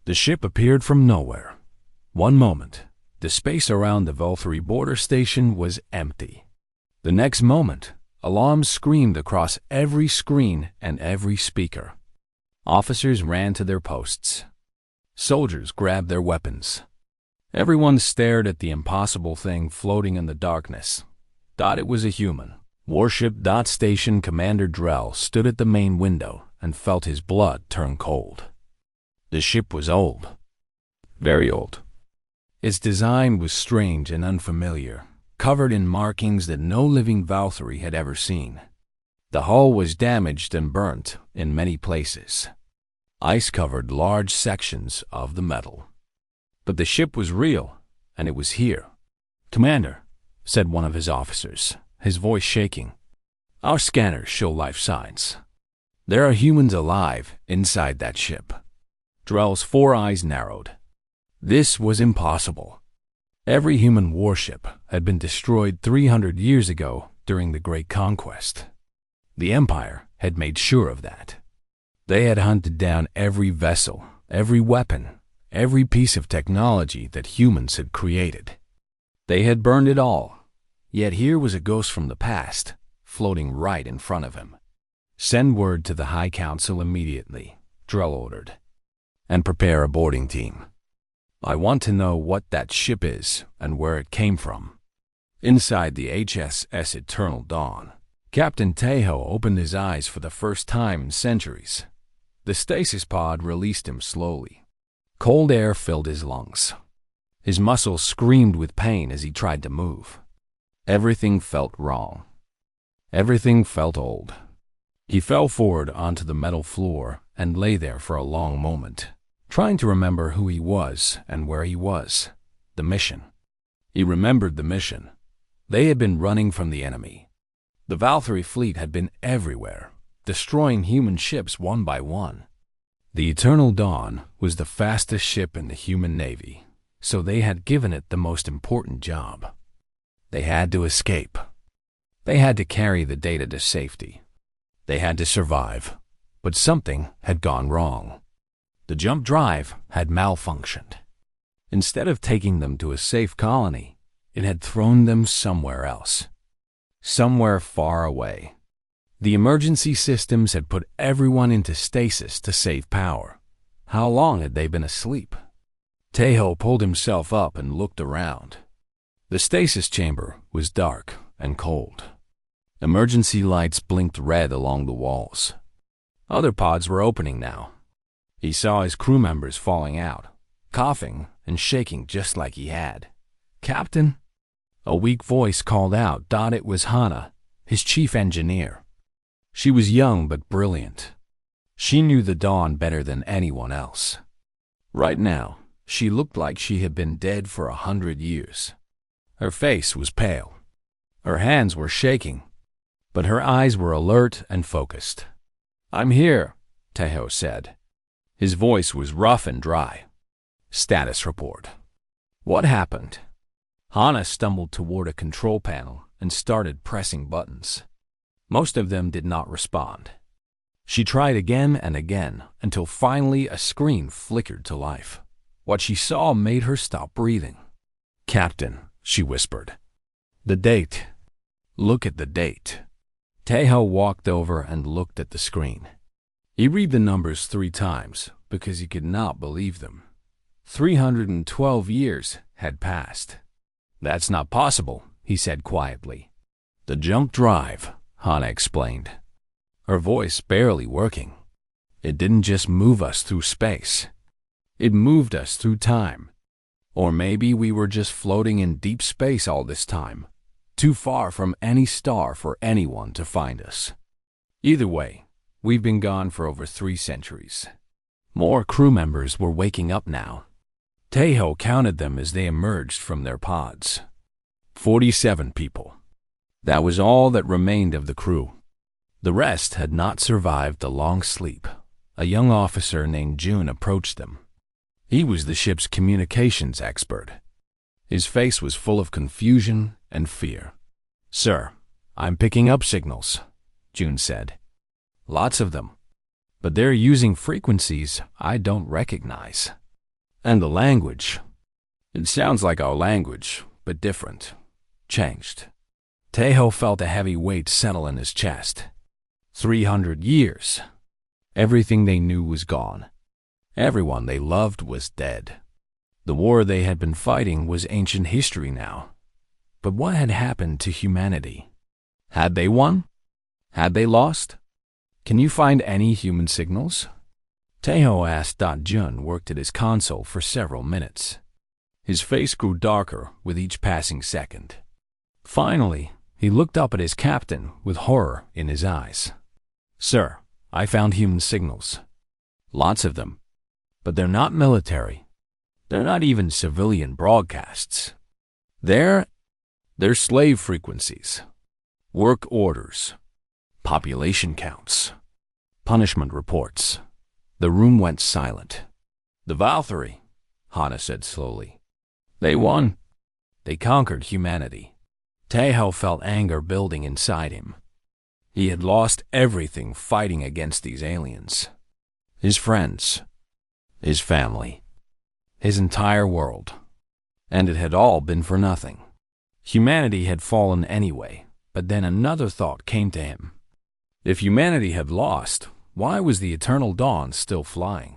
The ship appeared from nowhere. One moment, the space around the Valkyrie border station was empty. The next moment, alarms screamed across every screen and every speaker. Officers ran to their posts. Soldiers grabbed their weapons. Everyone stared at the impossible thing floating in the darkness. Thought it was a human. Warship Station Commander Drell stood at the main window and felt his blood turn cold. The ship was old. Very old. Its design was strange and unfamiliar, covered in markings that no living Valkyrie had ever seen. The hull was damaged and burnt in many places. Ice covered large sections of the metal. But the ship was real, and it was here. "Commander," said one of his officers, his voice shaking, "our scanners show life signs. There are humans alive inside that ship." Drell's 4 eyes narrowed. This was impossible. Every human warship had been destroyed 300 years ago during the Great Conquest. The Empire had made sure of that. They had hunted down every vessel, every weapon, every piece of technology that humans had created. They had burned it all, yet here was a ghost from the past, floating right in front of him. "Send word to the High Council immediately," Drell ordered, "and prepare a boarding team. I want to know what that ship is and where it came from." Inside the HSS Eternal Dawn, Captain Tejo opened his eyes for the first time in centuries. The stasis pod released him slowly. Cold air filled his lungs. His muscles screamed with pain as he tried to move. Everything felt wrong. Everything felt old. He fell forward onto the metal floor and lay there for a long moment, trying to remember who he was and where he was. The mission. He remembered the mission. They had been running from the enemy. The Valkyrie fleet had been everywhere, destroying human ships one by one. The Eternal Dawn was the fastest ship in the human navy, so they had given it the most important job. They had to escape. They had to carry the data to safety. They had to survive, but something had gone wrong. The jump drive had malfunctioned. Instead of taking them to a safe colony, it had thrown them somewhere else. Somewhere far away. The emergency systems had put everyone into stasis to save power. How long had they been asleep? Tejo pulled himself up and looked around. The stasis chamber was dark and cold. Emergency lights blinked red along the walls. Other pods were opening now. He saw his crew members falling out, coughing and shaking just like he had. "Captain?" A weak voice called out. It was Hannah, his chief engineer. She was young but brilliant. She knew the Dawn better than anyone else. Right now, she looked like she had been dead for 100 years. Her face was pale. Her hands were shaking, but her eyes were alert and focused. "I'm here," Tejo said. His voice was rough and dry. "Status report." "What happened?" Hannah stumbled toward a control panel and started pressing buttons. Most of them did not respond. She tried again and again until finally a screen flickered to life. What she saw made her stop breathing. "Captain," she whispered. "The date. Look at the date." Tejo walked over and looked at the screen. He read the numbers 3 times because he could not believe them. 312 years had passed. "That's not possible," he said quietly. "The jump drive," Hannah explained, her voice barely working. "It didn't just move us through space. It moved us through time. Or maybe we were just floating in deep space all this time, too far from any star for anyone to find us. Either way, we've been gone for over 3 centuries. More crew members were waking up now. Tejo counted them as they emerged from their pods. 47 people. That was all that remained of the crew. The rest had not survived the long sleep. A young officer named June approached them. He was the ship's communications expert. His face was full of confusion and fear. "Sir, I'm picking up signals," June said. "Lots of them. But they're using frequencies I don't recognize." And the language. It sounds like our language, but different. Changed. Tejo felt a heavy weight settle in his chest. 300 years. Everything they knew was gone. Everyone they loved was dead. The war they had been fighting was ancient history now. But what had happened to humanity? Had they won? Had they lost? Can you find any human signals? Tejo asked. Jun worked at his console for several minutes. His face grew darker with each passing second. Finally, he looked up at his captain with horror in his eyes. Sir, I found human signals. Lots of them. But they're not military. They're not even civilian broadcasts. They're slave frequencies, work orders, population counts, punishment reports. The room went silent. The Valkyrie, Hana said slowly. They won. They conquered humanity. Tejo felt anger building inside him. He had lost everything fighting against these aliens. His friends, his family, his entire world. And it had all been for nothing. Humanity had fallen anyway, but then another thought came to him. If humanity had lost, why was the Eternal Dawn still flying?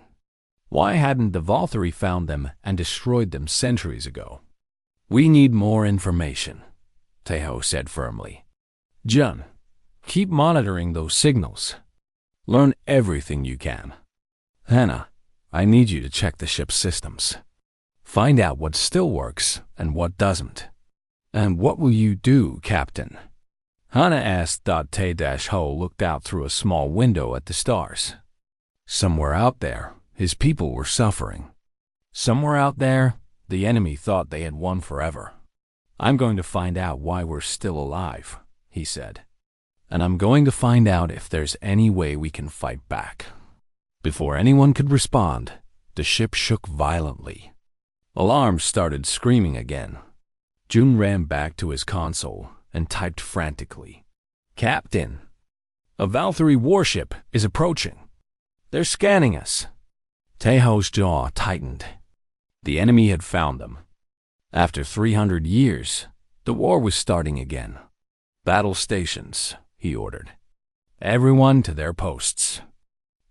Why hadn't the Valkyrie found them and destroyed them centuries ago? We need more information, Tejo said firmly. Jun, keep monitoring those signals. Learn everything you can. Hana, I need you to check the ship's systems. Find out what still works and what doesn't. And what will you do, Captain? Hana asked. Te-Ho looked out through a small window at the stars. Somewhere out there, his people were suffering. Somewhere out there, the enemy thought they had won forever. I'm going to find out why we're still alive, he said. And I'm going to find out if there's any way we can fight back. Before anyone could respond, the ship shook violently. Alarms started screaming again. Jun ran back to his console and typed frantically. Captain, a Valkyrie warship is approaching. They're scanning us. Tejo's jaw tightened. The enemy had found them. After 300 years, the war was starting again. Battle stations, he ordered. Everyone to their posts.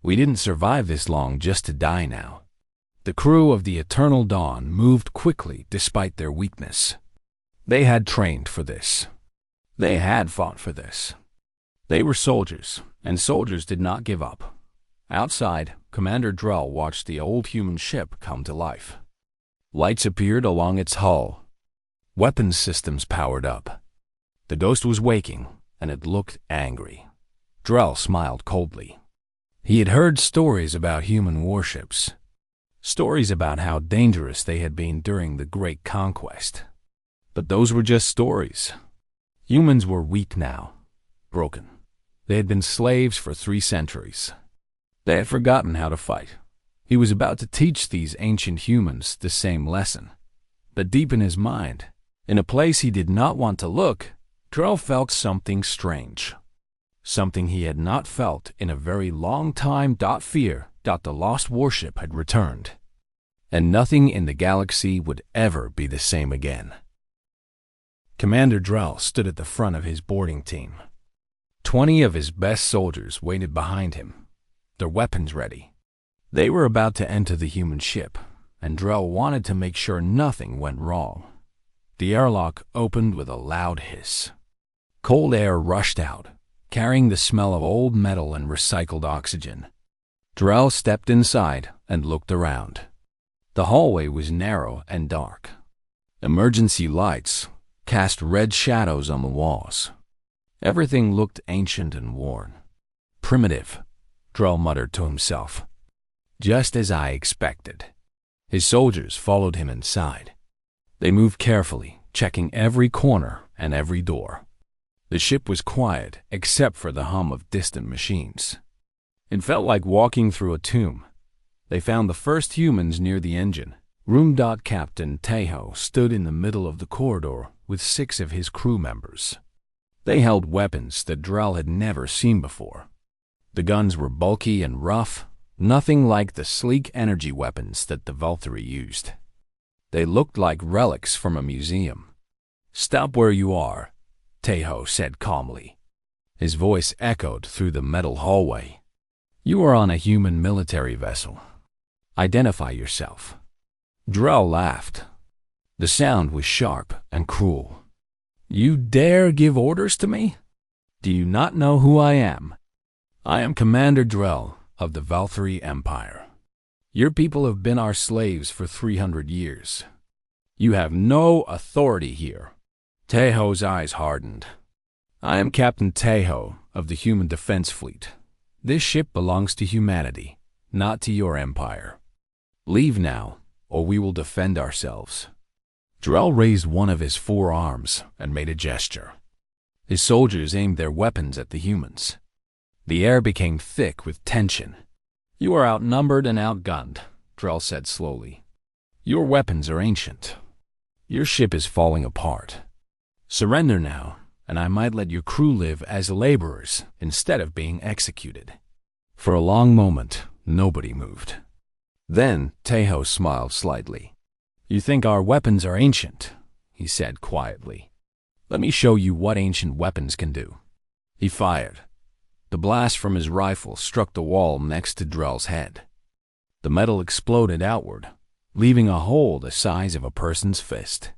We didn't survive this long just to die now. The crew of the Eternal Dawn moved quickly despite their weakness. They had trained for this. They had fought for this. They were soldiers, and soldiers did not give up. Outside, Commander Drell watched the old human ship come to life. Lights appeared along its hull. Weapons systems powered up. The ghost was waking, and it looked angry. Drell smiled coldly. He had heard stories about human warships. Stories about how dangerous they had been during the Great Conquest. But those were just stories. Humans were weak now, broken. They had been slaves for 3 centuries. They had forgotten how to fight. He was about to teach these ancient humans the same lesson. But deep in his mind, in a place he did not want to look, Drell felt something strange. Something he had not felt in a very long time. Fear that the lost warship had returned. And nothing in the galaxy would ever be the same again. Commander Drell stood at the front of his boarding team. 20 of his best soldiers waited behind him, their weapons ready. They were about to enter the human ship, and Drell wanted to make sure nothing went wrong. The airlock opened with a loud hiss. Cold air rushed out, carrying the smell of old metal and recycled oxygen. Drell stepped inside and looked around. The hallway was narrow and dark. Emergency lights cast red shadows on the walls. Everything looked ancient and worn. Primitive, Drell muttered to himself. Just as I expected. His soldiers followed him inside. They moved carefully, checking every corner and every door. The ship was quiet except for the hum of distant machines. It felt like walking through a tomb. They found the first humans near the engine. Room. Captain Tejo stood in the middle of the corridor with 6 of his crew members. They held weapons that Drell had never seen before. The guns were bulky and rough, Nothing like the sleek energy weapons that the Valkyrie used. They looked like relics from a museum. "Stop where you are," Taeho said calmly. His voice echoed through the metal hallway. "You are on a human military vessel. Identify yourself." Drell laughed. The sound was sharp and cruel. "You dare give orders to me? Do you not know who I am? I am Commander Drell of the Valkyrie Empire. Your people have been our slaves for 300 years. You have no authority here." Taeho's eyes hardened. "I am Captain Taeho of the Human Defense Fleet. This ship belongs to humanity, not to your empire. Leave now, or we will defend ourselves." Drell raised one of his 4 arms and made a gesture. His soldiers aimed their weapons at the humans. The air became thick with tension. "You are outnumbered and outgunned," Drell said slowly. "Your weapons are ancient. Your ship is falling apart. Surrender now, and I might let your crew live as laborers instead of being executed." For a long moment, nobody moved. Then Taeho smiled slightly. "You think our weapons are ancient," he said quietly. "Let me show you what ancient weapons can do." He fired. The blast from his rifle struck the wall next to Drell's head. The metal exploded outward, leaving a hole the size of a person's fist.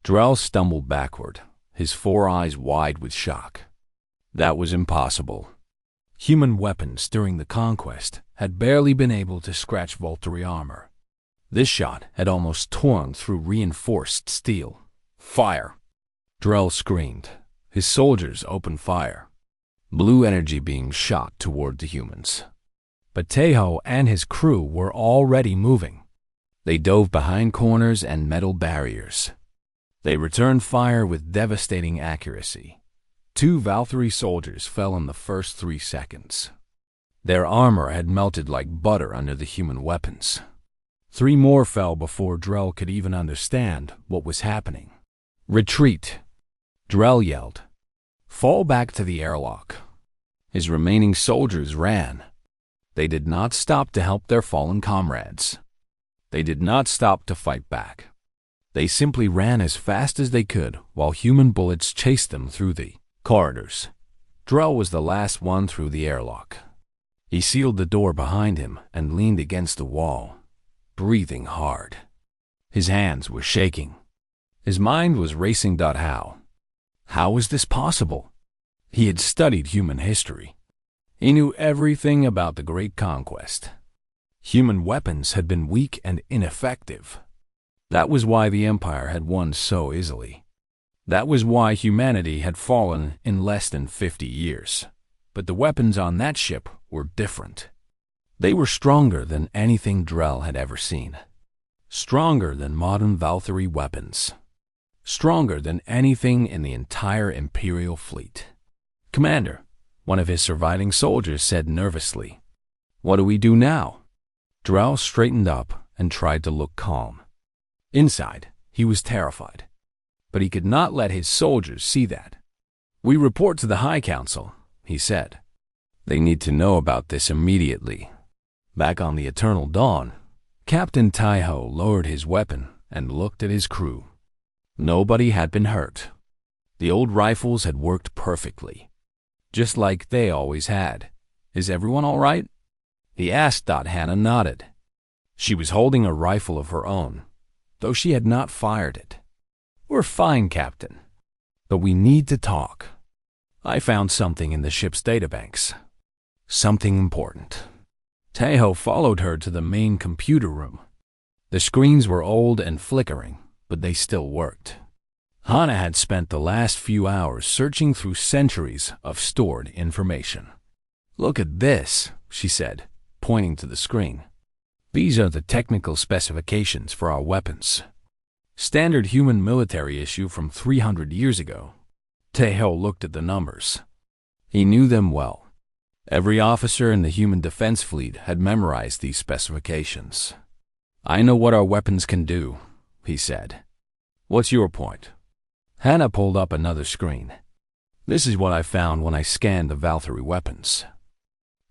Drell stumbled backward, his 4 eyes wide with shock. That was impossible. Human weapons during the conquest had barely been able to scratch Valkyrie armor. This shot had almost torn through reinforced steel. "Fire!" Drell screamed. His soldiers opened fire. Blue energy being shot toward the humans. But Taeho and his crew were already moving. They dove behind corners and metal barriers. They returned fire with devastating accuracy. 2 Valkyrie soldiers fell in the first 3 seconds. Their armor had melted like butter under the human weapons. 3 more fell before Drell could even understand what was happening. "Retreat!" Drell yelled. "Fall back to the airlock." His remaining soldiers ran. They did not stop to help their fallen comrades. They did not stop to fight back. They simply ran as fast as they could while human bullets chased them through the corridors. Drell was the last one through the airlock. He sealed the door behind him and leaned against the wall, breathing hard. His hands were shaking. His mind was racing. How was this possible? He had studied human history. He knew everything about the Great Conquest. Human weapons had been weak and ineffective. That was why the Empire had won so easily. That was why humanity had fallen in less than 50 years. But the weapons on that ship were different. They were stronger than anything Drell had ever seen. Stronger than modern Valkyrie weapons. Stronger than anything in the entire Imperial fleet. "Commander," one of his surviving soldiers said nervously. "What do we do now?" Drell straightened up and tried to look calm. Inside, he was terrified. But he could not let his soldiers see that. "We report to the High Council," he said. "They need to know about this immediately." Back on the Eternal Dawn, Captain Taeho lowered his weapon and looked at his crew. Nobody had been hurt. The old rifles had worked perfectly, just like they always had. "Is everyone all right?" he asked. Hannah nodded. She was holding a rifle of her own, though she had not fired it. "We're fine, Captain. But we need to talk. I found something in the ship's databanks. Something important." Taeho followed her to the main computer room. The screens were old and flickering, but they still worked. Hannah had spent the last few hours searching through centuries of stored information. "Look at this," she said, pointing to the screen. "These are the technical specifications for our weapons. Standard human military issue from 300 years ago." Taeho looked at the numbers. He knew them well. Every officer in the Human Defense Fleet had memorized these specifications. "I know what our weapons can do," he said. "What's your point?" Hannah pulled up another screen. "This is what I found when I scanned the Valkyrie weapons.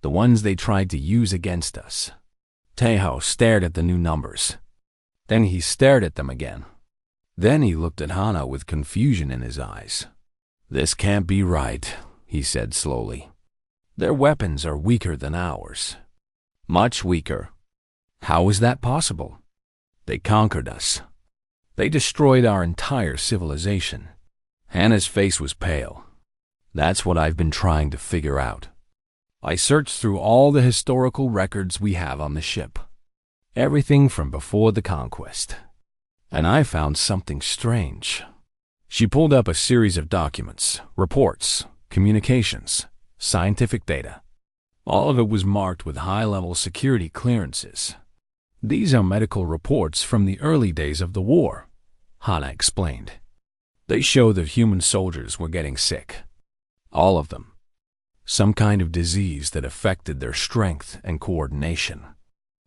The ones they tried to use against us. Tejo stared at the new numbers. Then he stared at them again. Then he looked at Hana with confusion in his eyes. "This can't be right," he said slowly. "Their weapons are weaker than ours. Much weaker. How is that possible? They conquered us. They destroyed our entire civilization." Hana's face was pale. "That's what I've been trying to figure out. I searched through all the historical records we have on the ship. Everything from before the conquest. And I found something strange." She pulled up a series of documents, reports, communications, scientific data. All of it was marked with high-level security clearances. "These are medical reports from the early days of the war," Hana explained. "They show that human soldiers were getting sick. All of them. Some kind of disease that affected their strength and coordination.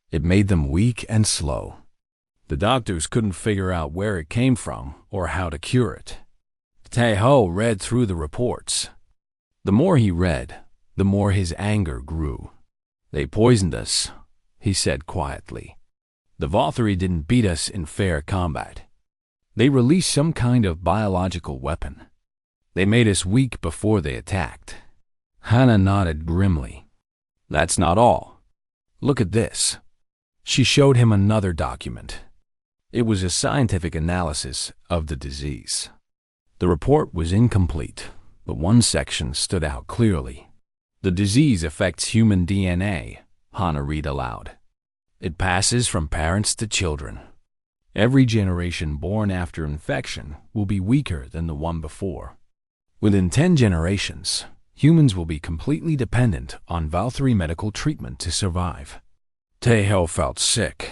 It made them weak and slow. The doctors couldn't figure out where it came from or how to cure it." Tejo read through the reports. The more he read, the more his anger grew. "They poisoned us," he said quietly. "The Valkyrie didn't beat us in fair combat. They released some kind of biological weapon. They made us weak before they attacked." Hana nodded grimly. "That's not all. Look at this." She showed him another document. It was a scientific analysis of the disease. The report was incomplete, but one section stood out clearly. "The disease affects human DNA," Hana read aloud. "It passes from parents to children. Every generation born after infection will be weaker than the one before. Within 10 generations, humans will be completely dependent on Valkyrie medical treatment to survive." Tejo felt sick.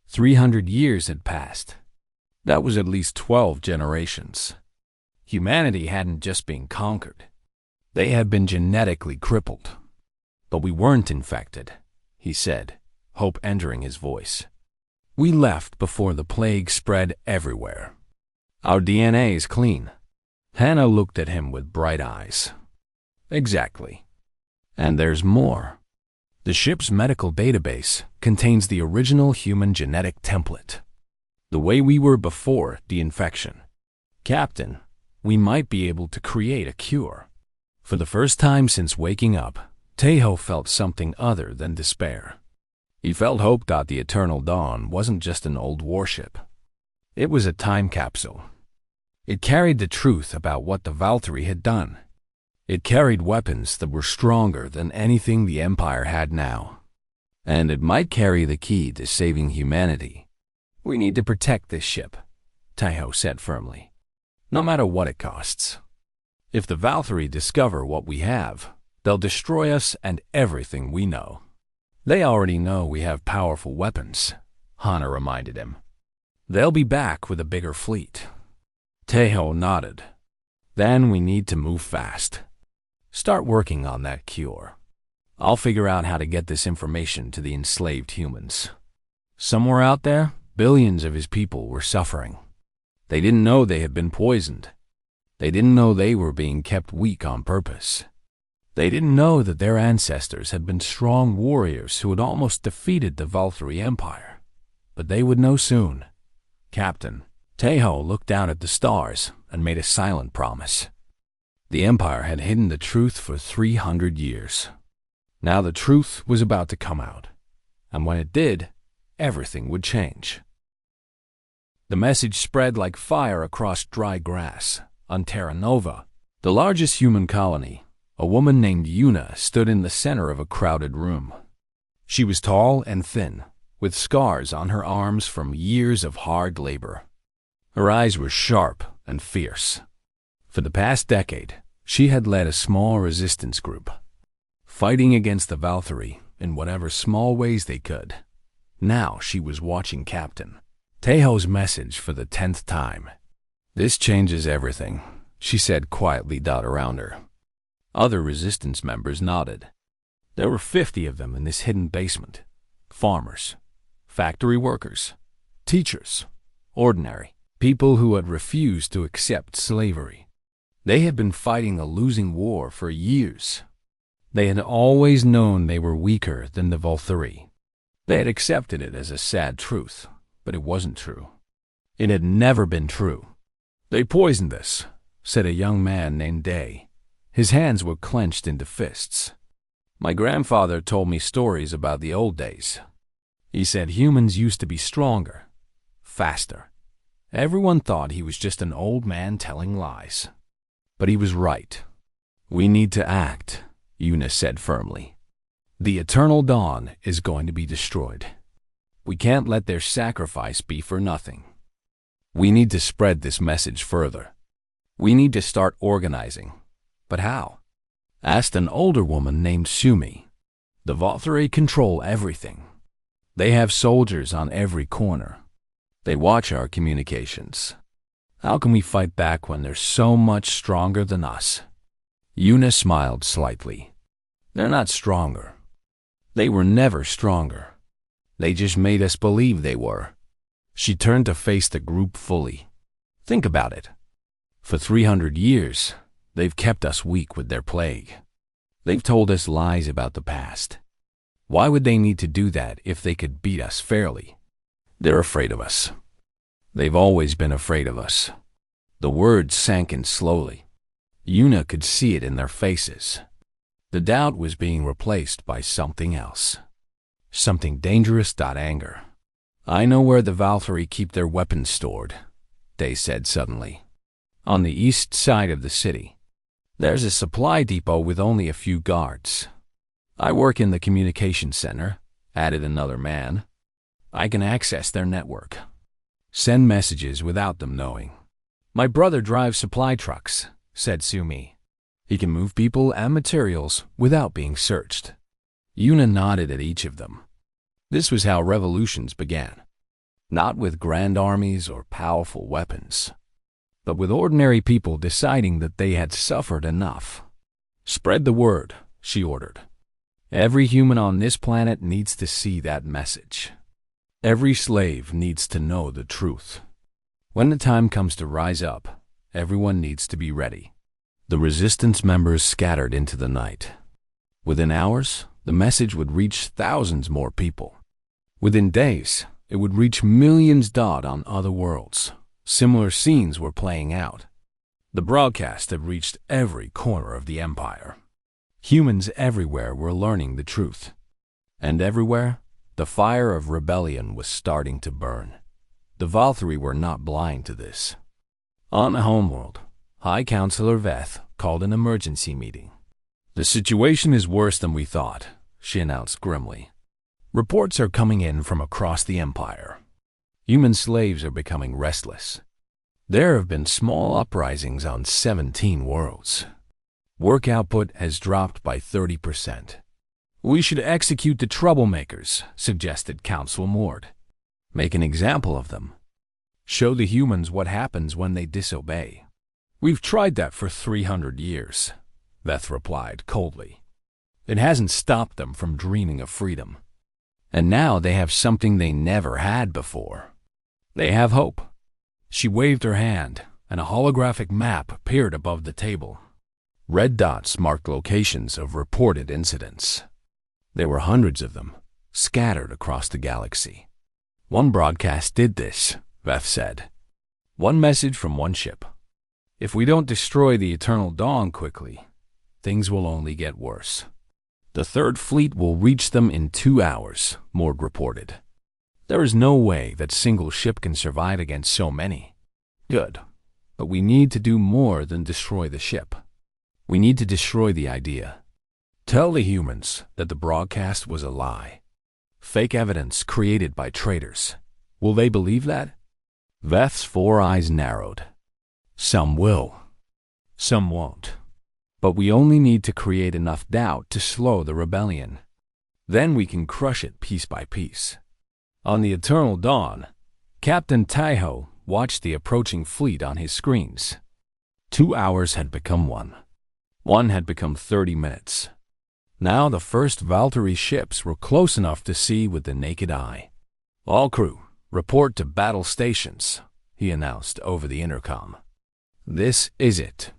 300 years had passed. That was at least 12 generations. Humanity hadn't just been conquered. They had been genetically crippled. "But we weren't infected," he said, hope entering his voice. "We left before the plague spread everywhere. Our DNA is clean." Hana looked at him with bright eyes. "Exactly. And there's more. The ship's medical database contains the original human genetic template. The way we were before the infection. Captain, we might be able to create a cure." For the first time since waking up, Tejo felt something other than despair. He felt hope that the Eternal Dawn wasn't just an old warship. It was a time capsule. It carried the truth about what the Valkyrie had done. It carried weapons that were stronger than anything the Empire had now. And it might carry the key to saving humanity. "We need to protect this ship," Tejo said firmly. "No matter what it costs. If the Valkyrie discover what we have, they'll destroy us and everything we know." "They already know we have powerful weapons," Hana reminded him. "They'll be back with a bigger fleet." Tejo nodded. "Then we need to move fast. Start working on that cure. I'll figure out how to get this information to the enslaved humans. Somewhere out there, billions of his people were suffering. They didn't know they had been poisoned. They didn't know they were being kept weak on purpose. They didn't know that their ancestors had been strong warriors who had almost defeated the Valkyrie Empire. But they would know soon. Captain." Tejo looked down at the stars and made a silent promise. The Empire had hidden the truth for 300 years. Now the truth was about to come out. And when it did, everything would change. The message spread like fire across dry grass. On Terra Nova, the largest human colony, a woman named Yuna stood in the center of a crowded room. She was tall and thin, with scars on her arms from years of hard labor. Her eyes were sharp and fierce. For the past decade, she had led a small resistance group, fighting against the Valkyrie in whatever small ways they could. Now she was watching Captain Tejo's message for the 10th time. "This changes everything," she said quietly around her. Other resistance members nodded. There were 50 of them in this hidden basement. Farmers, factory workers, teachers, ordinary people who had refused to accept slavery. They had been fighting a losing war for years. They had always known they were weaker than the Valkyrie. They had accepted it as a sad truth, but it wasn't true. It had never been true. "They poisoned us," said a young man named Day. His hands were clenched into fists. "My grandfather told me stories about the old days. He said humans used to be stronger, faster. Everyone thought he was just an old man telling lies. But he was right. We need to act," Eunice said firmly. "The Eternal Dawn is going to be destroyed. We can't let their sacrifice be for nothing. We need to spread this message further. We need to start organizing. But how?" asked an older woman named Sumi. "The Valkyrie control everything. They have soldiers on every corner. They watch our communications. How can we fight back when they're so much stronger than us?" Eunice smiled slightly. "They're not stronger. They were never stronger. They just made us believe they were." She turned to face the group fully. "Think about it. For 300 years, they've kept us weak with their plague. They've told us lies about the past. Why would they need to do that if they could beat us fairly? They're afraid of us. They've always been afraid of us." The words sank in slowly. Una could see it in their faces. The doubt was being replaced by something else. Something dangerous. Anger. "I know where the Valkyrie keep their weapons stored," Day said suddenly. "On the east side of the city. There's a supply depot with only a few guards. I work in the communications center," added another man. "I can access their network. Send messages without them knowing." "My brother drives supply trucks," said Sumi. "He can move people and materials without being searched." Una nodded at each of them. This was how revolutions began. Not with grand armies or powerful weapons, but with ordinary people deciding that they had suffered enough. "Spread the word," she ordered. "Every human on this planet needs to see that message. Every slave needs to know the truth. When the time comes to rise up, everyone needs to be ready." The resistance members scattered into the night. Within hours, the message would reach thousands more people. Within days, it would reach millions. On other worlds, similar scenes were playing out. The broadcast had reached every corner of the empire. Humans everywhere were learning the truth. And everywhere, the fire of rebellion was starting to burn. The Valkyrie were not blind to this. On the homeworld, High Counselor Veth called an emergency meeting. "The situation is worse than we thought," she announced grimly. "Reports are coming in from across the empire. Human slaves are becoming restless. There have been small uprisings on 17 worlds. Work output has dropped by 30%. "We should execute the troublemakers," suggested Council Mord. "Make an example of them. Show the humans what happens when they disobey." "We've tried that for 300 years," Veth replied coldly. "It hasn't stopped them from dreaming of freedom. And now they have something they never had before. They have hope." She waved her hand, and a holographic map appeared above the table. Red dots marked locations of reported incidents. There were hundreds of them, scattered across the galaxy. "One broadcast did this," Veth said. "One message from one ship. If we don't destroy the Eternal Dawn quickly, things will only get worse. The Third Fleet will reach them in 2 hours," Mord reported. "There is no way that single ship can survive against so many." "Good, but we need to do more than destroy the ship. We need to destroy the idea. Tell the humans that the broadcast was a lie. Fake evidence created by traitors. Will they believe that?" Veth's 4 eyes narrowed. "Some will. Some won't. But we only need to create enough doubt to slow the rebellion. Then we can crush it piece by piece." On the Eternal Dawn, Captain Taiho watched the approaching fleet on his screens. 2 hours had become one. One had become 30 minutes. Now the first Valkyrie ships were close enough to see with the naked eye. "All crew, report to battle stations," he announced over the intercom. "This is it.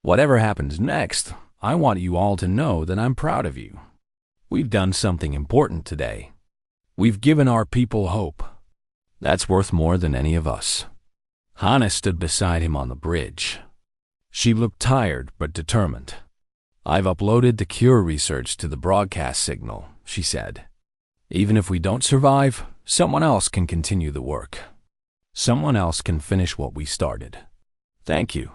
Whatever happens next, I want you all to know that I'm proud of you. We've done something important today. We've given our people hope. That's worth more than any of us." Hannah stood beside him on the bridge. She looked tired but determined. "I've uploaded the cure research to the broadcast signal," she said. "Even if we don't survive, someone else can continue the work. Someone else can finish what we started." "Thank you,"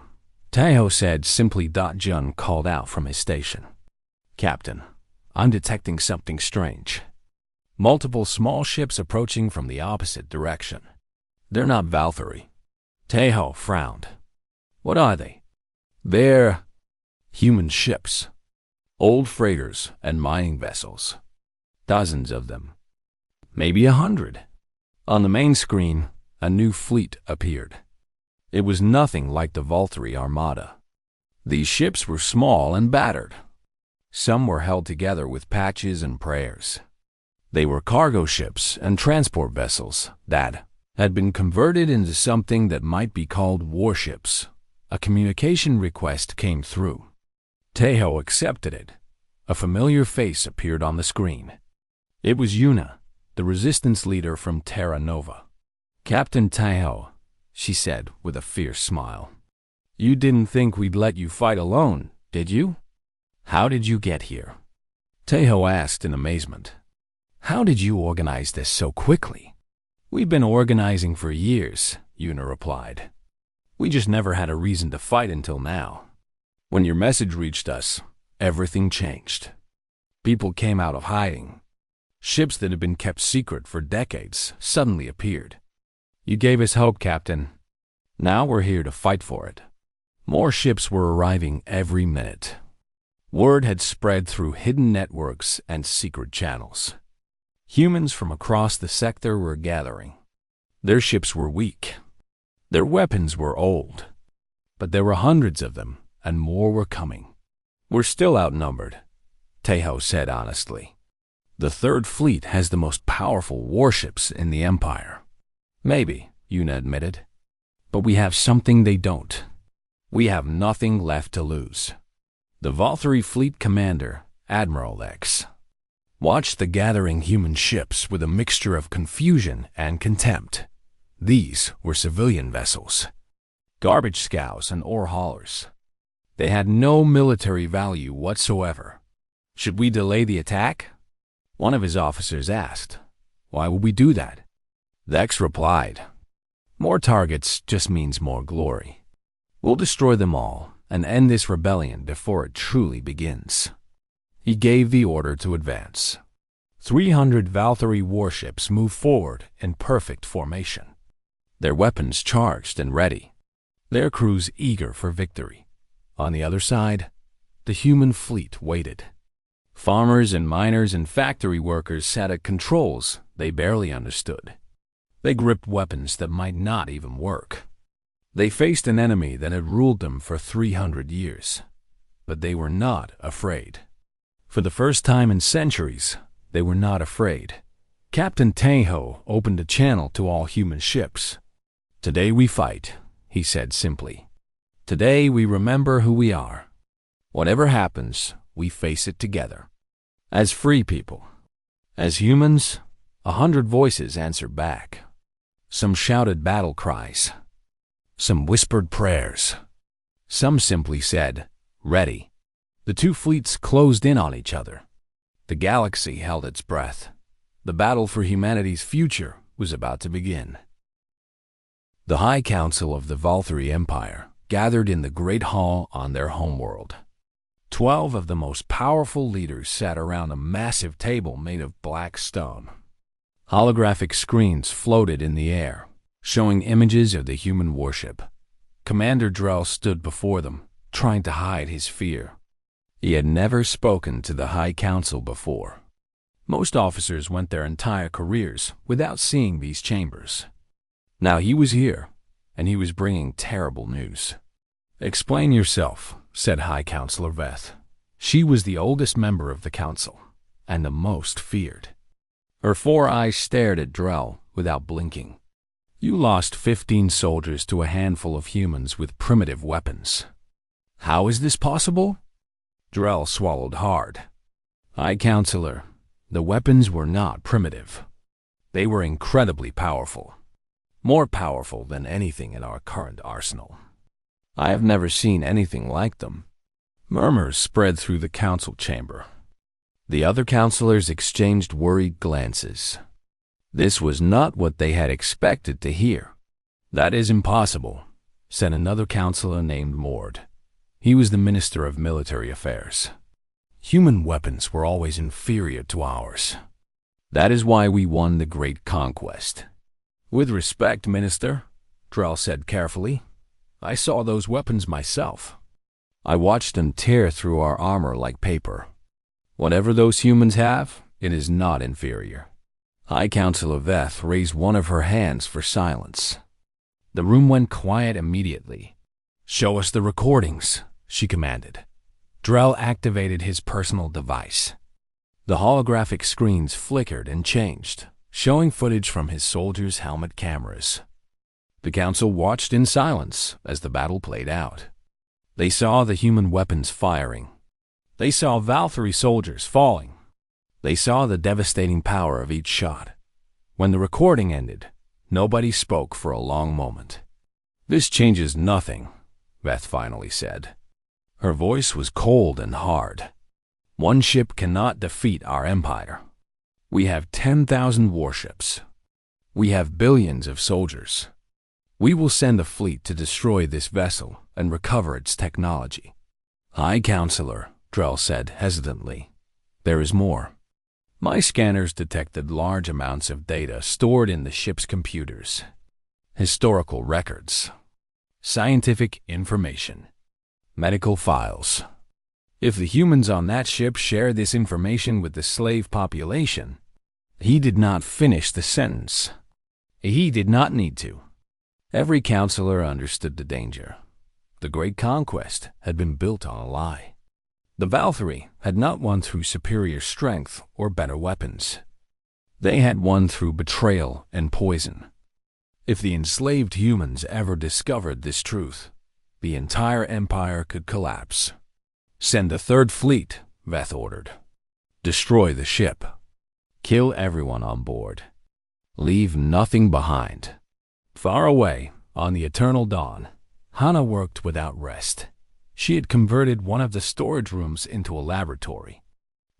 Taeho said simply. Jun called out from his station. "Captain, I'm detecting something strange. Multiple small ships approaching from the opposite direction. They're not Valkyrie." Taeho frowned. "What are they?" "They're human ships. Old freighters and mining vessels. Dozens of them. Maybe 100. On the main screen, a new fleet appeared. It was nothing like the Valkyrie Armada. These ships were small and battered. Some were held together with patches and prayers. They were cargo ships and transport vessels that had been converted into something that might be called warships. A communication request came through. Taeho accepted it. A familiar face appeared on the screen. It was Yuna, the resistance leader from Terra Nova. "Captain Taeho," she said with a fierce smile. "You didn't think we'd let you fight alone, did you? How did you get here?" Taeho asked in amazement. "How did you organize this so quickly?" "We've been organizing for years," Yuna replied. "We just never had a reason to fight until now. When your message reached us, everything changed. People came out of hiding. Ships that had been kept secret for decades suddenly appeared. You gave us hope, Captain. Now we're here to fight for it." More ships were arriving every minute. Word had spread through hidden networks and secret channels. Humans from across the sector were gathering. Their ships were weak. Their weapons were old. But there were hundreds of them, and more were coming. "We're still outnumbered," Taeho said honestly. "The Third Fleet has the most powerful warships in the Empire." "Maybe," Yuna admitted. "But we have something they don't. We have nothing left to lose." The Valkyrie Fleet Commander, Admiral X, watched the gathering human ships with a mixture of confusion and contempt. These were civilian vessels, garbage scows and ore haulers. They had no military value whatsoever. "Should we delay the attack?" one of his officers asked. "Why would we do that?" X replied, "More targets just means more glory. We'll destroy them all and end this rebellion before it truly begins." He gave the order to advance. 300 Valkyrie warships moved forward in perfect formation, their weapons charged and ready, their crews eager for victory. On the other side, the human fleet waited. Farmers and miners and factory workers sat at controls they barely understood. They gripped weapons that might not even work. They faced an enemy that had ruled them for 300 years. But they were not afraid. For the first time in centuries, they were not afraid. Captain Taeho opened a channel to all human ships. "Today we fight," he said simply. "Today we remember who we are. Whatever happens, we face it together. As free people. As humans." 100 voices answered back. Some shouted battle cries. Some whispered prayers. Some simply said, "Ready." The two fleets closed in on each other. The galaxy held its breath. The battle for humanity's future was about to begin. The High Council of the Valkyrie Empire gathered in the Great Hall on their homeworld. 12 of the most powerful leaders sat around a massive table made of black stone. Holographic screens floated in the air, showing images of the human warship. Commander Drell stood before them, trying to hide his fear. He had never spoken to the High Council before. Most officers went their entire careers without seeing these chambers. Now he was here, and he was bringing terrible news. "Explain yourself," said High Counselor Veth. She was the oldest member of the council, and the most feared. Her 4 eyes stared at Drell without blinking. "You lost 15 soldiers to a handful of humans with primitive weapons. How is this possible?" Drell swallowed hard. High Counselor, the weapons were not primitive. They were incredibly powerful. More powerful than anything in our current arsenal. I have never seen anything like them. Murmurs spread through the council chamber. The other counselors exchanged worried glances. This was not what they had expected to hear. That is impossible, said another counselor named Mord. He was the Minister of Military Affairs. Human weapons were always inferior to ours. That is why we won the Great Conquest. With respect, Minister, Drell said carefully, I saw those weapons myself. I watched them tear through our armor like paper. Whatever those humans have, it is not inferior. High Counselor Veth raised one of her hands for silence. The room went quiet immediately. Show us the recordings, she commanded. Drell activated his personal device. The holographic screens flickered and changed, showing footage from his soldiers' helmet cameras. The council watched in silence as the battle played out. They saw the human weapons firing. They saw Valkyrie soldiers falling. They saw the devastating power of each shot. When the recording ended, nobody spoke for a long moment. This changes nothing, Beth finally said. Her voice was cold and hard. One ship cannot defeat our empire. We have 10,000 warships. We have billions of soldiers. We will send a fleet to destroy this vessel and recover its technology. High Counselor, Drell said hesitantly. There is more. My scanners detected large amounts of data stored in the ship's computers. Historical records. Scientific information. Medical files. If the humans on that ship share this information with the slave population, he did not finish the sentence. He did not need to. Every counselor understood the danger. The Great Conquest had been built on a lie. The Valkyrie had not won through superior strength or better weapons. They had won through betrayal and poison. If the enslaved humans ever discovered this truth, the entire empire could collapse. Send a third fleet, Veth ordered. Destroy the ship. Kill everyone on board. Leave nothing behind. Far away, on the eternal dawn, Hannah worked without rest. She had converted one of the storage rooms into a laboratory.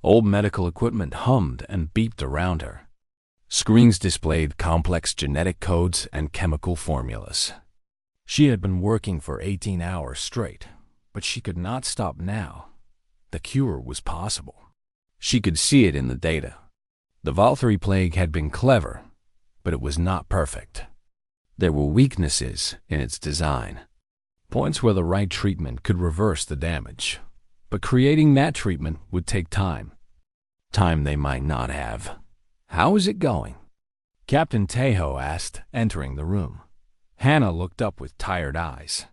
Old medical equipment hummed and beeped around her. Screens displayed complex genetic codes and chemical formulas. She had been working for 18 hours straight, but she could not stop now. The cure was possible. She could see it in the data. The Valkyrie plague had been clever, but it was not perfect. There were weaknesses in its design. Points where the right treatment could reverse the damage. But creating that treatment would take time. Time they might not have. How is it going? Captain Tejo asked, entering the room. Hannah looked up with tired eyes.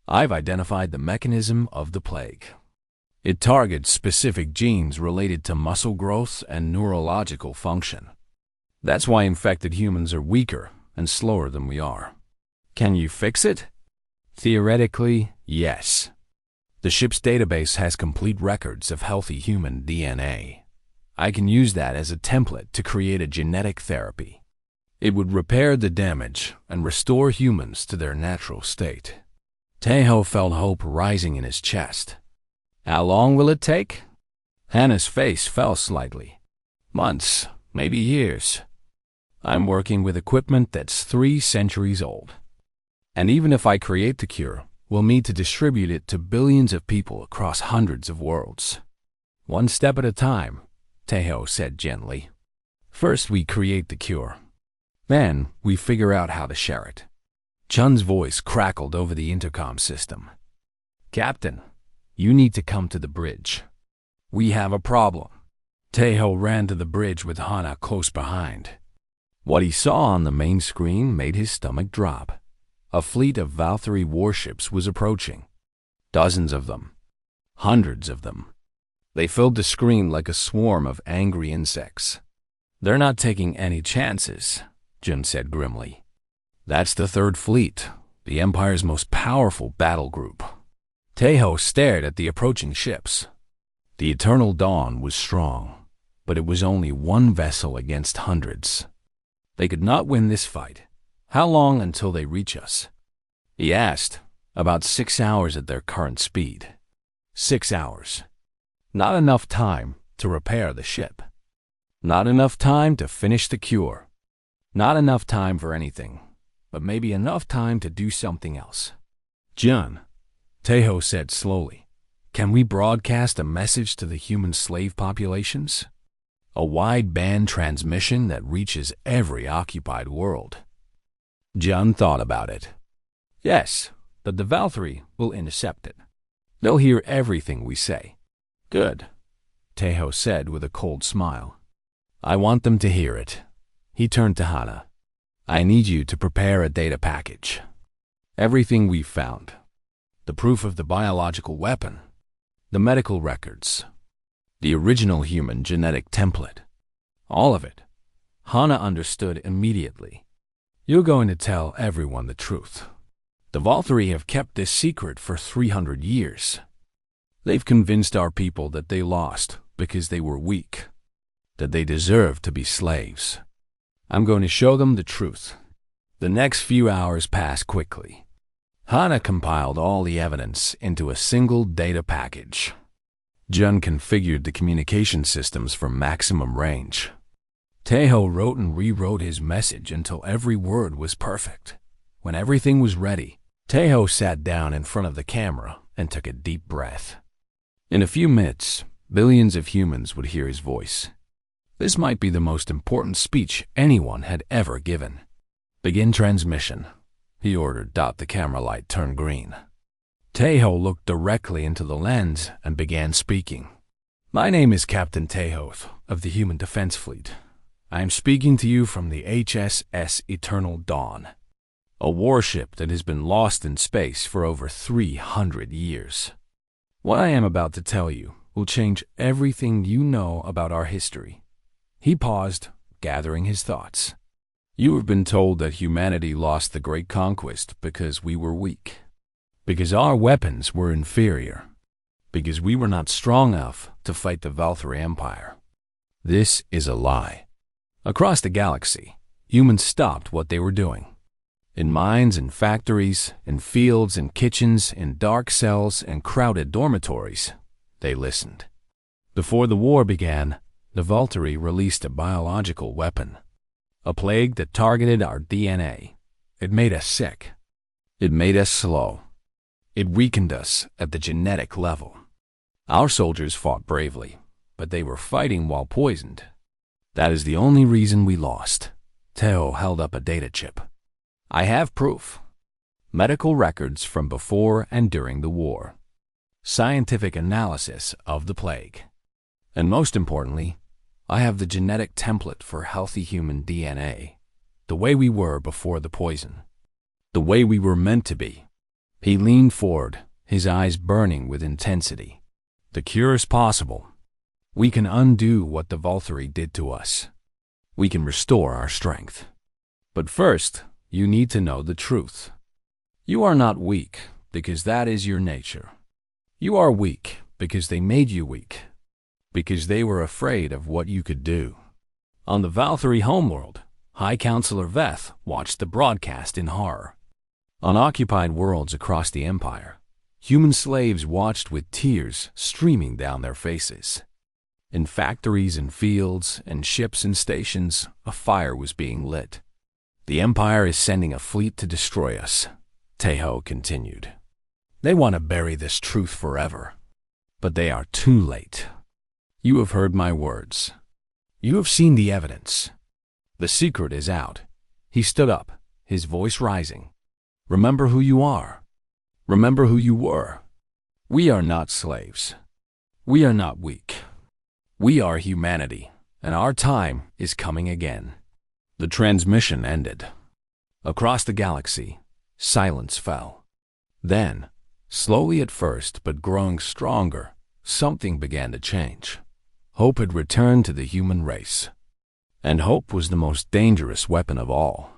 I've identified the mechanism of the plague. It targets specific genes related to muscle growth and neurological function. That's why infected humans are weaker and slower than we are. Can you fix it? Theoretically, yes. The ship's database has complete records of healthy human DNA. I can use that as a template to create a genetic therapy. It would repair the damage and restore humans to their natural state. Tejo felt hope rising in his chest. How long will it take? Hannah's face fell slightly. Months, maybe years. I'm working with equipment that's 3 centuries old. And even if I create the cure, we'll need to distribute it to billions of people across hundreds of worlds. One step at a time, Tejo said gently. First we create the cure. Then we figure out how to share it. Chun's voice crackled over the intercom system. Captain, you need to come to the bridge. We have a problem. Tejo ran to the bridge with Hana close behind. What he saw on the main screen made his stomach drop. A fleet of Valkyrie warships was approaching. Dozens of them. Hundreds of them. They filled the screen like a swarm of angry insects. They're not taking any chances, Jim said grimly. That's the third fleet, the Empire's most powerful battle group. Tejo stared at the approaching ships. The eternal dawn was strong, but it was only one vessel against hundreds. They could not win this fight. How long until they reach us? He asked. About 6 hours at their current speed. 6 hours. Not enough time to repair the ship. Not enough time to finish the cure. Not enough time for anything, but maybe enough time to do something else. John, Tejo said slowly, can we broadcast a message to the human slave populations? A wide-band transmission that reaches every occupied world. John thought about it. Yes, but the Valkyrie will intercept it. They'll hear everything we say. Good, Tejo said with a cold smile. I want them to hear it. He turned to Hana. I need you to prepare a data package. Everything we've found. The proof of the biological weapon. The medical records. The original human genetic template. All of it. Hana understood immediately. You're going to tell everyone the truth. The Valkyrie have kept this secret for 300 years. They've convinced our people that they lost because they were weak, that they deserve to be slaves. I'm going to show them the truth. The next few hours passed quickly. Hana compiled all the evidence into a single data package. Jun configured the communication systems for maximum range. Tejo wrote and rewrote his message until every word was perfect. When everything was ready, Tejo sat down in front of the camera and took a deep breath. In a few minutes, billions of humans would hear his voice. This might be the most important speech anyone had ever given. Begin transmission, he ordered. The camera light turned green. Tejo looked directly into the lens and began speaking. My name is Captain Tejo of the Human Defense Fleet. I am speaking to you from the HSS Eternal Dawn, a warship that has been lost in space for over 300 years. What I am about to tell you will change everything you know about our history. He paused, gathering his thoughts. You have been told that humanity lost the Great Conquest because we were weak, because our weapons were inferior, because we were not strong enough to fight the Valkyrie Empire. This is a lie. Across the galaxy, humans stopped what they were doing. In mines and factories, in fields and kitchens, in dark cells and crowded dormitories, they listened. Before the war began, the Valkyrie released a biological weapon, a plague that targeted our DNA. It made us sick. It made us slow. It weakened us at the genetic level. Our soldiers fought bravely, but they were fighting while poisoned. That is the only reason we lost. Tejo held up a data chip. I have proof. Medical records from before and during the war. Scientific analysis of the plague. And most importantly, I have the genetic template for healthy human DNA. The way we were before the poison. The way we were meant to be. He leaned forward, his eyes burning with intensity. The cure is possible. We can undo what the Valkyrie did to us. We can restore our strength. But first, you need to know the truth. You are not weak because that is your nature. You are weak because they made you weak, because they were afraid of what you could do. On the Valkyrie homeworld, High Counselor Veth watched the broadcast in horror. On occupied worlds across the Empire, human slaves watched with tears streaming down their faces. In factories and fields and ships and stations, a fire was being lit. The Empire is sending a fleet to destroy us, Tejo continued. They want to bury this truth forever, but they are too late. You have heard my words. You have seen the evidence. The secret is out. He stood up, his voice rising. Remember who you are. Remember who you were. We are not slaves. We are not weak. We are humanity, and our time is coming again. The transmission ended. Across the galaxy, silence fell. Then, slowly at first but growing stronger, something began to change. Hope had returned to the human race. And hope was the most dangerous weapon of all.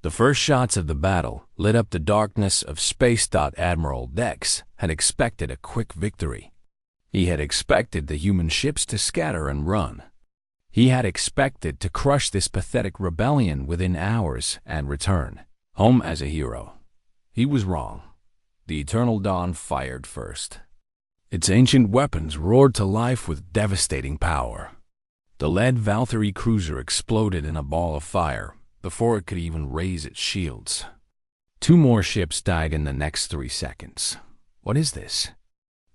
The first shots of the battle lit up the darkness of space. Admiral Dex had expected a quick victory. He had expected the human ships to scatter and run. He had expected to crush this pathetic rebellion within hours and return home as a hero. He was wrong. The Eternal Dawn fired first. Its ancient weapons roared to life with devastating power. The lead Valkyrie cruiser exploded in a ball of fire before it could even raise its shields. 2 more ships died in the next 3 seconds. What is this?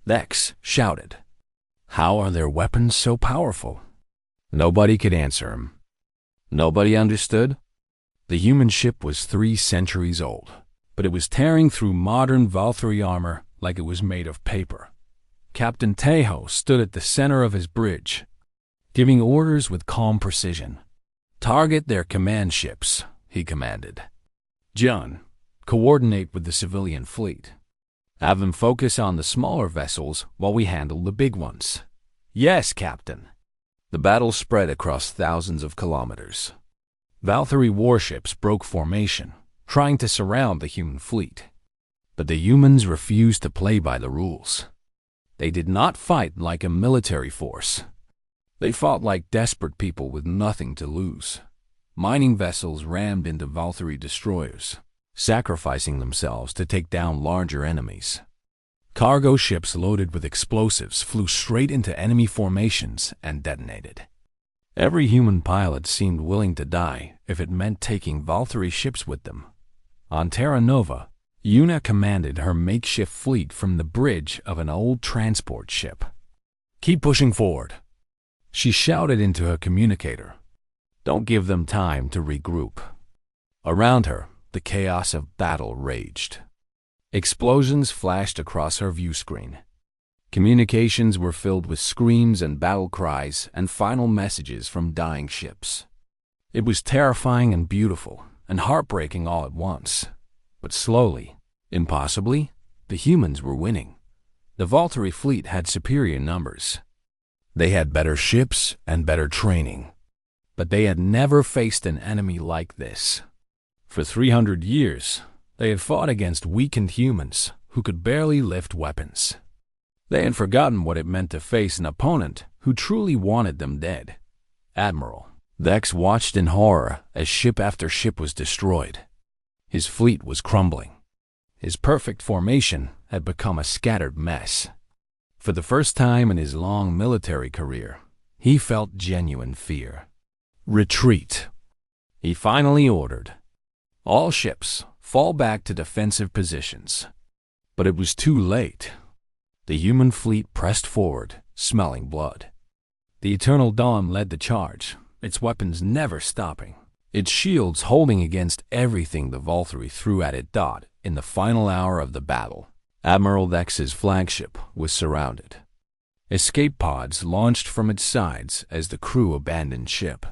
Vex shouted. How are their weapons so powerful? Nobody could answer him. Nobody understood. The human ship was 3 centuries old, but it was tearing through modern Valkyrie armor like it was made of paper. Captain Tejo stood at the center of his bridge, giving orders with calm precision. Target their command ships, he commanded. John, coordinate with the civilian fleet. Have them focus on the smaller vessels while we handle the big ones. Yes, Captain. The battle spread across thousands of kilometers. Valkyrie warships broke formation, trying to surround the human fleet. But the humans refused to play by the rules. They did not fight like a military force. They fought like desperate people with nothing to lose. Mining vessels rammed into Valkyrie destroyers, sacrificing themselves to take down larger enemies. Cargo ships loaded with explosives flew straight into enemy formations and detonated. Every human pilot seemed willing to die if it meant taking Valkyrie ships with them. On Terra Nova, Yuna commanded her makeshift fleet from the bridge of an old transport ship. Keep pushing forward, she shouted into her communicator. Don't give them time to regroup. Around her, the chaos of battle raged. Explosions flashed across her view screen. Communications were filled with screams and battle cries and final messages from dying ships. It was terrifying and beautiful and heartbreaking all at once. But slowly, impossibly, the humans were winning. The Valkyrie fleet had superior numbers. They had better ships and better training. But they had never faced an enemy like this. For 300 years, they had fought against weakened humans who could barely lift weapons. They had forgotten what it meant to face an opponent who truly wanted them dead. Admiral Vex watched in horror as ship after ship was destroyed. His fleet was crumbling. His perfect formation had become a scattered mess. For the first time in his long military career, he felt genuine fear. Retreat, he finally ordered. All ships fall back to defensive positions. But it was too late. The human fleet pressed forward, smelling blood. The Eternal Dawn led the charge, its weapons never stopping, its shields holding against everything the Valkyrie threw at it. In the final hour of the battle, Admiral Vex's flagship was surrounded. Escape pods launched from its sides as the crew abandoned ship.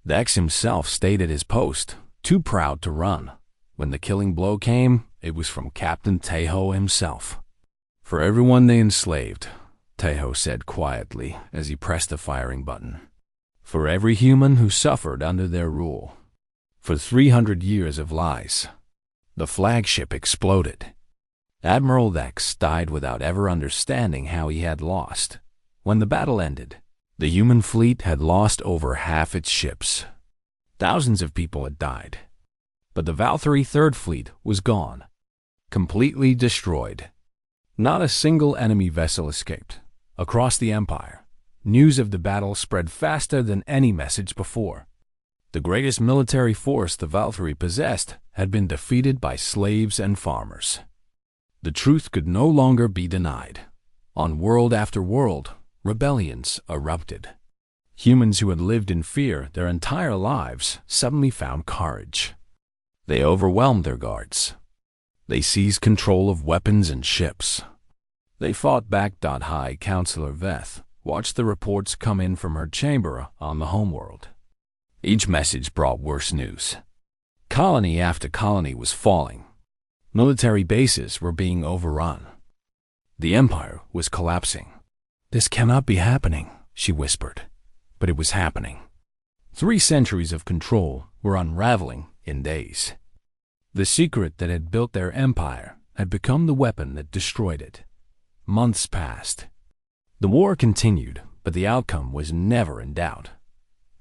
Vex himself stayed at his post, too proud to run. When the killing blow came, it was from Captain Tejo himself. For everyone they enslaved, Tejo said quietly as he pressed the firing button. For every human who suffered under their rule. For 300 years of lies. The flagship exploded. Admiral Vex died without ever understanding how he had lost. When the battle ended, the human fleet had lost over half its ships. Thousands of people had died. But the Valkyrie Third Fleet was gone. Completely destroyed. Not a single enemy vessel escaped. Across the Empire, news of the battle spread faster than any message before. The greatest military force the Valkyrie possessed had been defeated by slaves and farmers. The truth could no longer be denied. On world after world, rebellions erupted. Humans who had lived in fear their entire lives suddenly found courage. They overwhelmed their guards. They seized control of weapons and ships. They fought back. High Counselor Veth watched the reports come in from her chamber on the homeworld. Each message brought worse news. Colony after colony was falling. Military bases were being overrun. The Empire was collapsing. This cannot be happening, she whispered. But it was happening. 3 centuries of control were unraveling in days. The secret that had built their empire had become the weapon that destroyed it. Months passed. The war continued, but the outcome was never in doubt.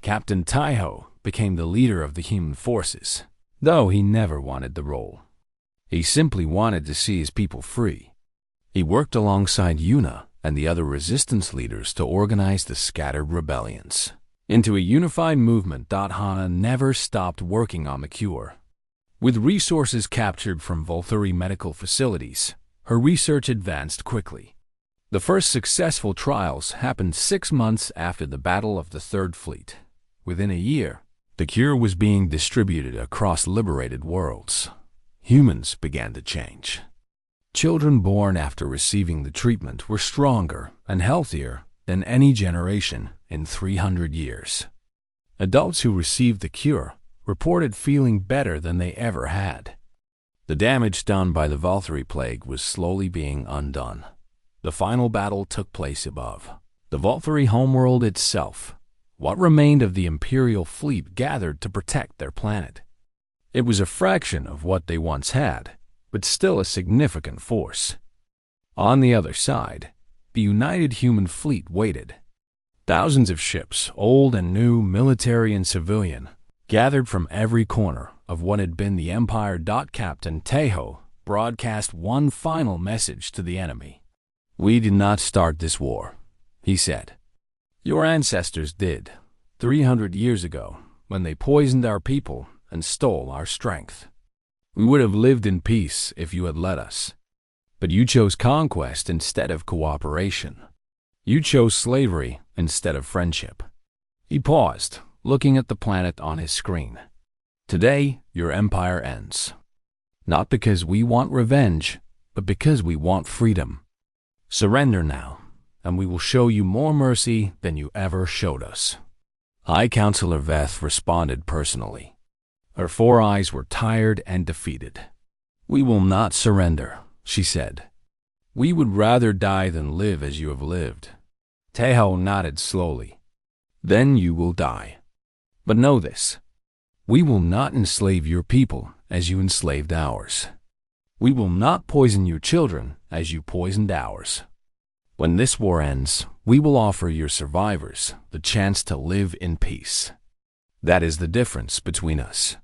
Captain Taiho became the leader of the human forces, though he never wanted the role. He simply wanted to see his people free. He worked alongside Yuna and the other resistance leaders to organize the scattered rebellions into a unified movement. Hana never stopped working on the cure. With resources captured from Volthuri medical facilities, her research advanced quickly. The first successful trials happened 6 months after the Battle of the Third Fleet. Within a year, the cure was being distributed across liberated worlds. Humans began to change. Children born after receiving the treatment were stronger and healthier than any generation in 300 years. Adults who received the cure reported feeling better than they ever had. The damage done by the Volthuri plague was slowly being undone. The final battle took place above the Volthuri homeworld itself. What remained of the Imperial fleet gathered to protect their planet. It was a fraction of what they once had, but still a significant force. On the other side, the united human fleet waited. Thousands of ships, old and new, military and civilian, gathered from every corner of what had been the Empire. Captain Taiho broadcast one final message to the enemy. "We did not start this war," he said. "Your ancestors did, 300 years ago, when they poisoned our people and stole our strength. We would have lived in peace if you had let us. But you chose conquest instead of cooperation. You chose slavery instead of friendship." He paused, looking at the planet on his screen. "Today, your empire ends. Not because we want revenge, but because we want freedom. Surrender now, and we will show you more mercy than you ever showed us." High Counselor Veth responded personally. Her 4 eyes were tired and defeated. "We will not surrender," she said. "We would rather die than live as you have lived." Taiho nodded slowly. "Then you will die. But know this. We will not enslave your people as you enslaved ours. We will not poison your children as you poisoned ours. When this war ends, we will offer your survivors the chance to live in peace. That is the difference between us."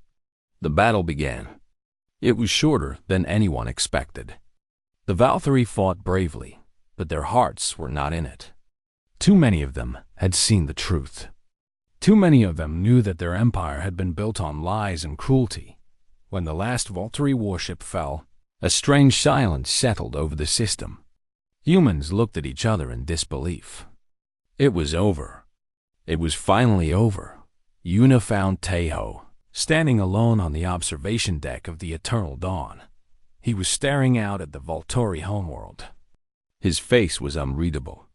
The battle began. It was shorter than anyone expected. The Volthuri fought bravely, but their hearts were not in it. Too many of them had seen the truth. Too many of them knew that their empire had been built on lies and cruelty. When the last Volthuri warship fell, a strange silence settled over the system. Humans looked at each other in disbelief. It was over. It was finally over. Yuna found Taiho, standing alone on the observation deck of the Eternal Dawn. He was staring out at the Volturi homeworld. His face was unreadable.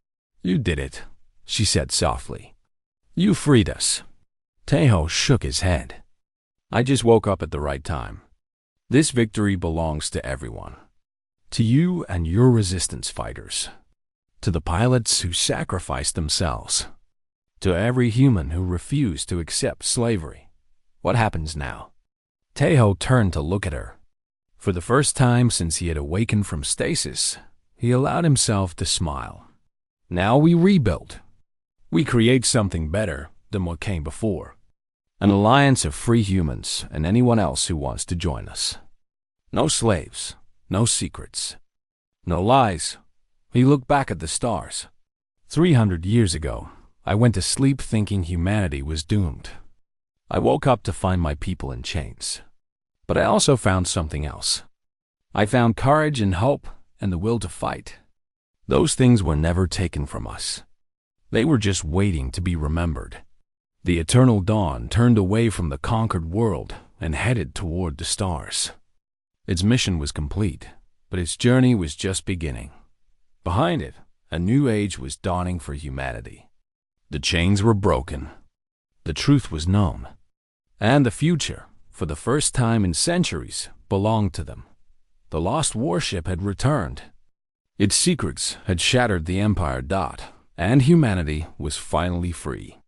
"You did it," she said softly. "You freed us." Taiho shook his head. "I just woke up at the right time. This victory belongs to everyone. To you and your resistance fighters. To the pilots who sacrificed themselves. To every human who refused to accept slavery. What happens now?" Taiho turned to look at her. For the first time since he had awakened from stasis, he allowed himself to smile. "Now we rebuild. We create something better than what came before. An alliance of free humans and anyone else who wants to join us. No slaves, no secrets, no lies." He looked back at the stars. 300 years ago, I went to sleep thinking humanity was doomed. I woke up to find my people in chains. But I also found something else. I found courage and hope and the will to fight. Those things were never taken from us. They were just waiting to be remembered. The Eternal Dawn turned away from the conquered world and headed toward the stars. Its mission was complete, but its journey was just beginning. Behind it, a new age was dawning for humanity. The chains were broken. The truth was known. And the future, for the first time in centuries, belonged to them. The lost warship had returned. Its secrets had shattered the Empire. And humanity was finally free.